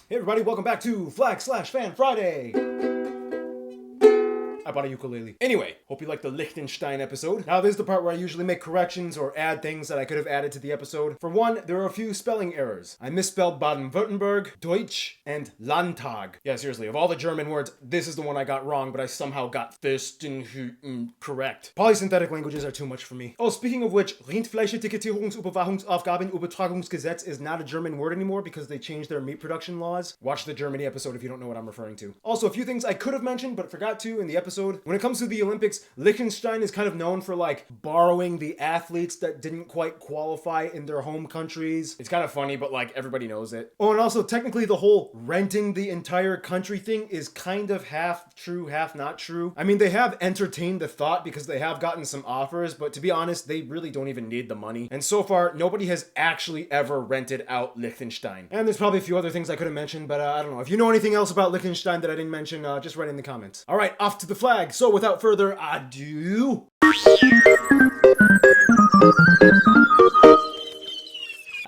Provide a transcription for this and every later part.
Hey everybody, welcome back to Flag/Fan Friday! I bought a ukulele. Anyway, hope you liked the Liechtenstein episode. Now this is the part where I usually make corrections or add things that I could have added to the episode. For one, there are a few spelling errors. I misspelled Baden-Württemberg, Deutsch, and Landtag. Yeah, seriously, of all the German words, this is the one I got wrong, but I somehow got Fürsten correct. Polysynthetic languages are too much for me. Oh, speaking of which, Rindfleischetikettierungsüberwachungsaufgabenübertragungsgesetz is not a German word anymore because they changed their meat production laws. Watch the Germany episode if you don't know what I'm referring to. Also, a few things I could have mentioned but forgot to in the episode. When it comes to the Olympics, Liechtenstein is kind of known for like borrowing the athletes that didn't quite qualify in their home countries. It's kind of funny, but like everybody knows it. Oh, and also technically the whole renting the entire country thing is kind of half true, half not true. I mean, they have entertained the thought because they have gotten some offers, but to be honest, they really don't even need the money. And so far, nobody has actually ever rented out Liechtenstein. And there's probably a few other things I could have mentioned, but I don't know. If you know anything else about Liechtenstein that I didn't mention, just write in the comments. All right, off to the flag. So without further ado...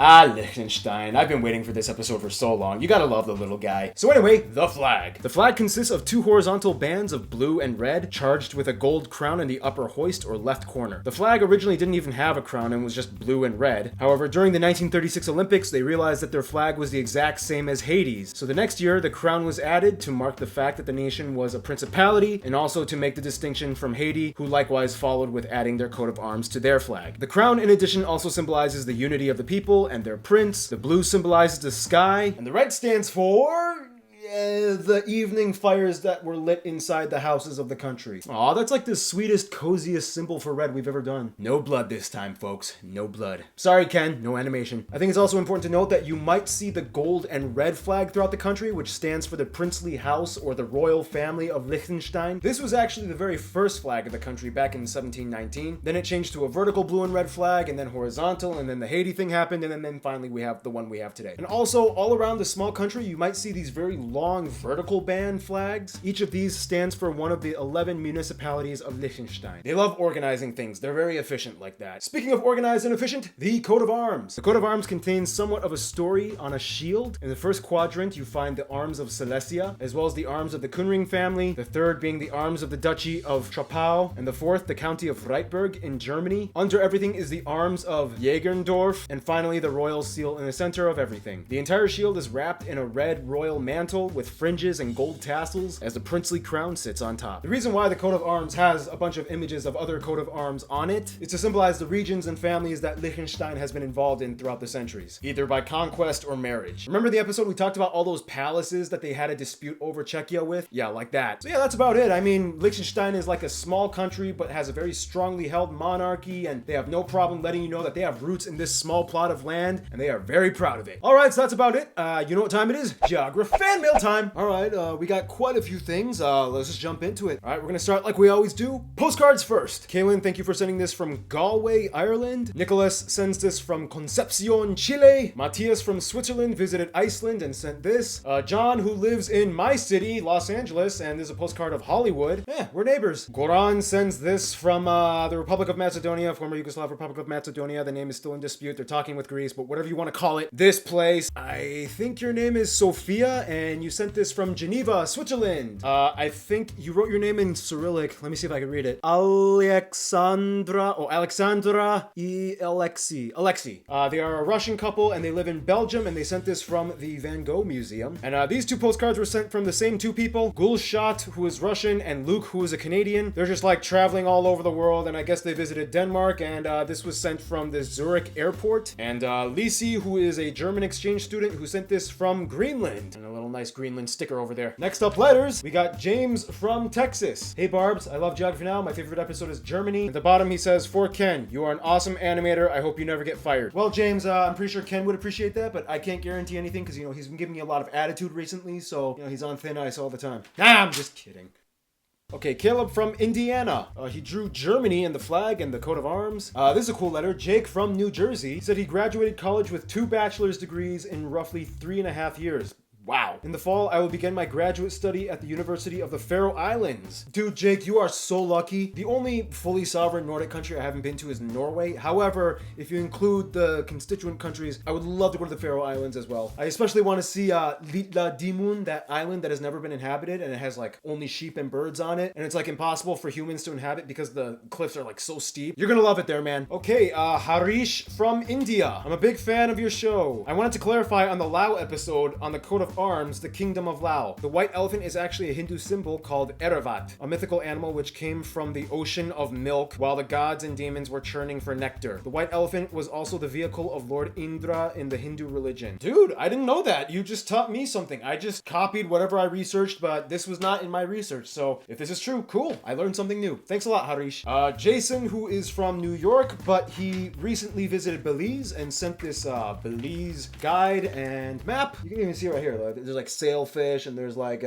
Liechtenstein. I've been waiting for this episode for so long. You gotta love the little guy. So anyway, the flag. The flag consists of two horizontal bands of blue and red, charged with a gold crown in the upper hoist or left corner. The flag originally didn't even have a crown and was just blue and red. However, during the 1936 Olympics, they realized that their flag was the exact same as Haiti's. So the next year, the crown was added to mark the fact that the nation was a principality and also to make the distinction from Haiti, who likewise followed with adding their coat of arms to their flag. The crown, in addition, also symbolizes the unity of the people and their prince. The blue symbolizes the sky, and the red stands for... the evening fires that were lit inside the houses of the country. Aw, that's like the sweetest, coziest symbol for red we've ever done. No blood this time, folks. No blood. Sorry, Ken. No animation. I think it's also important to note that you might see the gold and red flag throughout the country, which stands for the princely house or the royal family of Liechtenstein. This was actually the very first flag of the country back in 1719. Then it changed to a vertical blue and red flag, and then horizontal, and then the Haiti thing happened, and then finally we have the one we have today. And also, all around the small country, you might see these very long vertical band flags. Each of these stands for one of the 11 municipalities of Liechtenstein. They love organizing things. They're very efficient like that. Speaking of organized and efficient, the coat of arms. The coat of arms contains somewhat of a story on a shield. In the first quadrant, you find the arms of Silesia, as well as the arms of the Kunring family, the third being the arms of the Duchy of Troppau, and the fourth, the County of Freiburg in Germany. Under everything is the arms of Jägerndorf, and finally the royal seal in the center of everything. The entire shield is wrapped in a red royal mantle with fringes and gold tassels as the princely crown sits on top. The reason why the coat of arms has a bunch of images of other coat of arms on it is to symbolize the regions and families that Liechtenstein has been involved in throughout the centuries, either by conquest or marriage. Remember the episode we talked about all those palaces that they had a dispute over Czechia with? Yeah, like that. So yeah, that's about it. I mean, Liechtenstein is like a small country but has a very strongly held monarchy, and they have no problem letting you know that they have roots in this small plot of land, and they are very proud of it. Alright, so that's about it. You know what time it is? Geography fan mail time! Alright, we got quite a few things. Let's just jump into it. Alright, we're gonna start like we always do. Postcards first. Kaylin, thank you for sending this from Galway, Ireland. Nicholas sends this from Concepcion, Chile. Matthias from Switzerland visited Iceland and sent this. John, who lives in my city, Los Angeles, and there's a postcard of Hollywood. We're neighbors. Goran sends this from the Republic of Macedonia, former Yugoslav Republic of Macedonia. The name is still in dispute. They're talking with Greece, but whatever you want to call it. This place. I think your name is Sophia, and you sent this from Geneva, Switzerland. I think you wrote your name in Cyrillic. Let me see if I can read it. Alexandra y Alexei. They are a Russian couple and they live in Belgium, and they sent this from the Van Gogh Museum. And these two postcards were sent from the same two people, Gulshat, who is Russian, and Luke, who is a Canadian. They're just like traveling all over the world, and I guess they visited Denmark, and this was sent from the Zurich airport. And Lisi, who is a German exchange student, who sent this from Greenland. And a little nice Greenland sticker over there. Next up, letters. We got James from Texas. Hey Barbs, I love Geography Now. My favorite episode is Germany. At the bottom he says, for Ken, you are an awesome animator. I hope you never get fired. Well, James, I'm pretty sure Ken would appreciate that, but I can't guarantee anything because, he's been giving me a lot of attitude recently, so, he's on thin ice all the time. Nah, I'm just kidding. Okay, Caleb from Indiana. He drew Germany and the flag and the coat of arms. This is a cool letter. Jake from New Jersey said he graduated college with 2 bachelor's degrees in roughly 3.5 years. Wow. In the fall, I will begin my graduate study at the University of the Faroe Islands. Dude, Jake, you are so lucky. The only fully sovereign Nordic country I haven't been to is Norway. However, if you include the constituent countries, I would love to go to the Faroe Islands as well. I especially want to see Litla Dimun, that island that has never been inhabited, and it has like only sheep and birds on it, and it's like impossible for humans to inhabit because the cliffs are like so steep. You're gonna love it there, man. Okay, Harish from India. I'm a big fan of your show. I wanted to clarify on the Lao episode on the coat of arms, the Kingdom of Lao. The white elephant is actually a Hindu symbol called Eravat, a mythical animal which came from the ocean of milk while the gods and demons were churning for nectar. The white elephant was also the vehicle of Lord Indra in the Hindu religion. Dude, I didn't know that. You just taught me something. I just copied whatever I researched, but this was not in my research. So if this is true, cool. I learned something new. Thanks a lot, Harish. Jason, who is from New York, but he recently visited Belize and sent this Belize guide and map. You can even see right here. There's like sailfish and there's like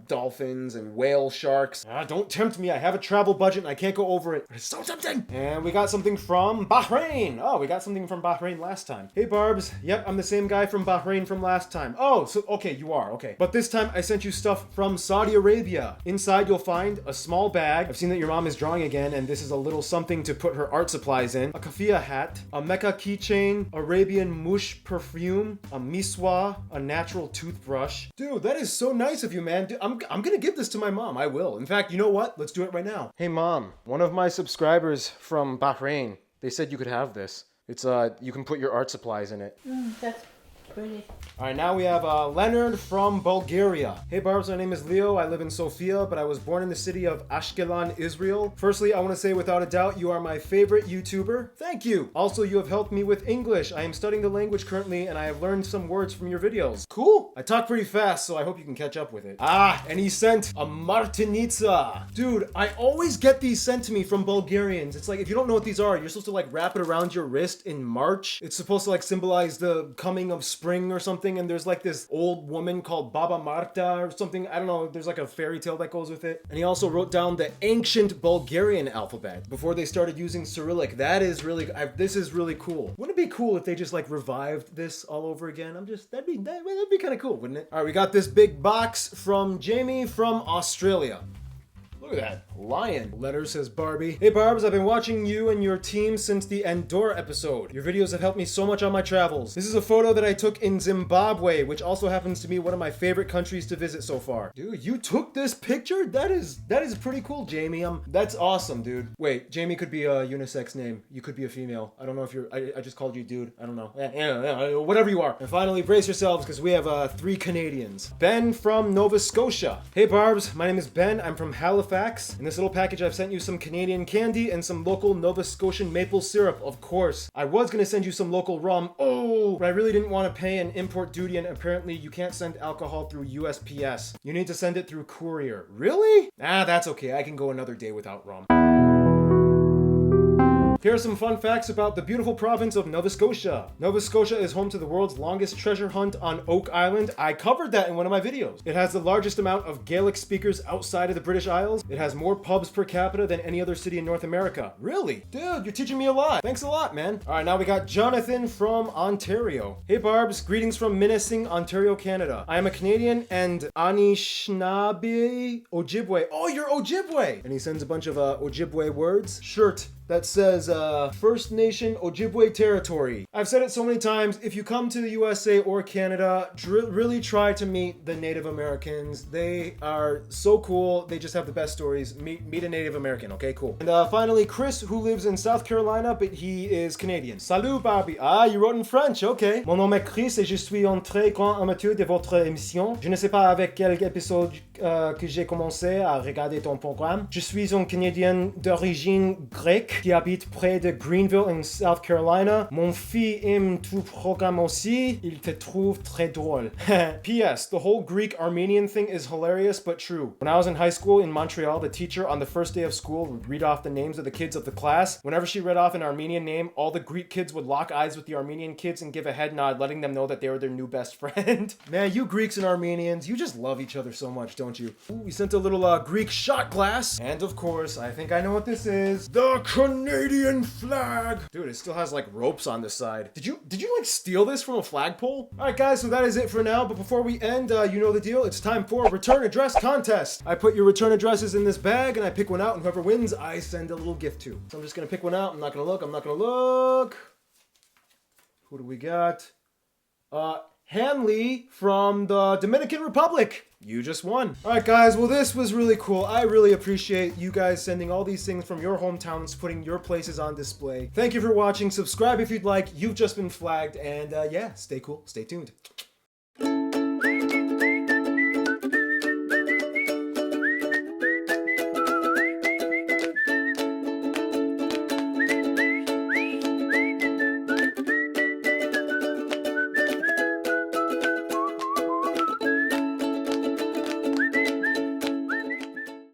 dolphins and whale sharks. Don't tempt me. I have a travel budget and I can't go over it. It's so tempting. And we got something from Bahrain. Oh, we got something from Bahrain last time. Hey, Barbs. Yep, I'm the same guy from Bahrain from last time. Oh, so okay, you are. Okay. But this time I sent you stuff from Saudi Arabia. Inside you'll find a small bag. I've seen that your mom is drawing again, and this is a little something to put her art supplies in. A kafia hat, a Mecca keychain, Arabian mush perfume, a miswa, a natural toothbrush. Dude, that is so nice of you, man. Dude, I'm gonna give this to my mom. I will. In fact, you know what? Let's do it right now. Hey, Mom. One of my subscribers from Bahrain, they said you could have this. It's you can put your art supplies in it. That's pretty. All right, now we have Leonard from Bulgaria. Hey, Barbs, my name is Leo. I live in Sofia, but I was born in the city of Ashkelon, Israel. Firstly, I want to say without a doubt, you are my favorite YouTuber. Thank you. Also, you have helped me with English. I am studying the language currently, and I have learned some words from your videos. Cool. I talk pretty fast, so I hope you can catch up with it. And he sent a Martinica. Dude, I always get these sent to me from Bulgarians. It's like, if you don't know what these are, you're supposed to like wrap it around your wrist in March. It's supposed to like symbolize the coming of spring or something, and there's like this old woman called Baba Marta or something. I don't know. There's like a fairy tale that goes with it. And he also wrote down the ancient Bulgarian alphabet before they started using Cyrillic. That is really, this is really cool. Wouldn't it be cool if they just like revived this all over again? That'd be kind of cool, wouldn't it? All right, we got this big box from Jamie from Australia. Look at that. Lion. Letter, says Barbie. Hey, Barbs, I've been watching you and your team since the Andorra episode. Your videos have helped me so much on my travels. This is a photo that I took in Zimbabwe, which also happens to be one of my favorite countries to visit so far. Dude, you took this picture? That is pretty cool, Jamie. That's awesome, dude. Wait, Jamie could be a unisex name. You could be a female. I don't know if you're... I just called you dude. I don't know. Whatever you are. And finally, brace yourselves, because we have 3 Canadians. Ben from Nova Scotia. Hey, Barbs. My name is Ben. I'm from Halifax. In this little package, I've sent you some Canadian candy and some local Nova Scotian maple syrup, of course. I was going to send you some local rum, but I really didn't want to pay an import duty, and apparently you can't send alcohol through USPS. You need to send it through courier. Really? That's okay. I can go another day without rum. Here are some fun facts about the beautiful province of Nova Scotia. Nova Scotia is home to the world's longest treasure hunt on Oak Island. I covered that in one of my videos. It has the largest amount of Gaelic speakers outside of the British Isles. It has more pubs per capita than any other city in North America. Really? Dude, you're teaching me a lot. Thanks a lot, man. All right, now we got Jonathan from Ontario. Hey, Barbs. Greetings from Minising, Ontario, Canada. I am a Canadian and Anishinaabe Ojibwe. Oh, you're Ojibwe! And he sends a bunch of Ojibwe words. Shirt that says First Nation Ojibwe Territory. I've said it so many times, if you come to the USA or Canada, really try to meet the Native Americans. They are so cool. They just have the best stories. Meet a Native American, okay? Cool. And finally, Chris, who lives in South Carolina, but he is Canadian. Salut, Barbie. You wrote in French, okay. Mon nom est Chris et je suis un très grand amateur de votre émission. Je ne sais pas avec quel épisode que j'ai commencé à regarder ton programme. Je suis un Canadien d'origine grecque qui habite près de Greenville in South Carolina. Mon fils aime tout programme aussi. Il te trouve très drôle. P.S. The whole Greek-Armenian thing is hilarious but true. When I was in high school in Montreal, the teacher on the first day of school would read off the names of the kids of the class. Whenever she read off an Armenian name, all the Greek kids would lock eyes with the Armenian kids and give a head nod, letting them know that they were their new best friend. Man, you Greeks and Armenians, you just love each other so much, don't don't you? Ooh, we sent a little Greek shot glass. And of course, I think I know what this is. The Canadian flag. Dude, it still has like ropes on this side. Did you like steal this from a flagpole? All right, guys, so that is it for now. But before we end, you know the deal. It's time for a return address contest. I put your return addresses in this bag and I pick one out, and whoever wins, I send a little gift to. So I'm just gonna pick one out. I'm not gonna look. Who do we got? Hanley from the Dominican Republic. You just won. All right, guys. Well, this was really cool. I really appreciate you guys sending all these things from your hometowns, putting your places on display. Thank you for watching. Subscribe if you'd like. You've just been flagged. And yeah, stay cool. Stay tuned.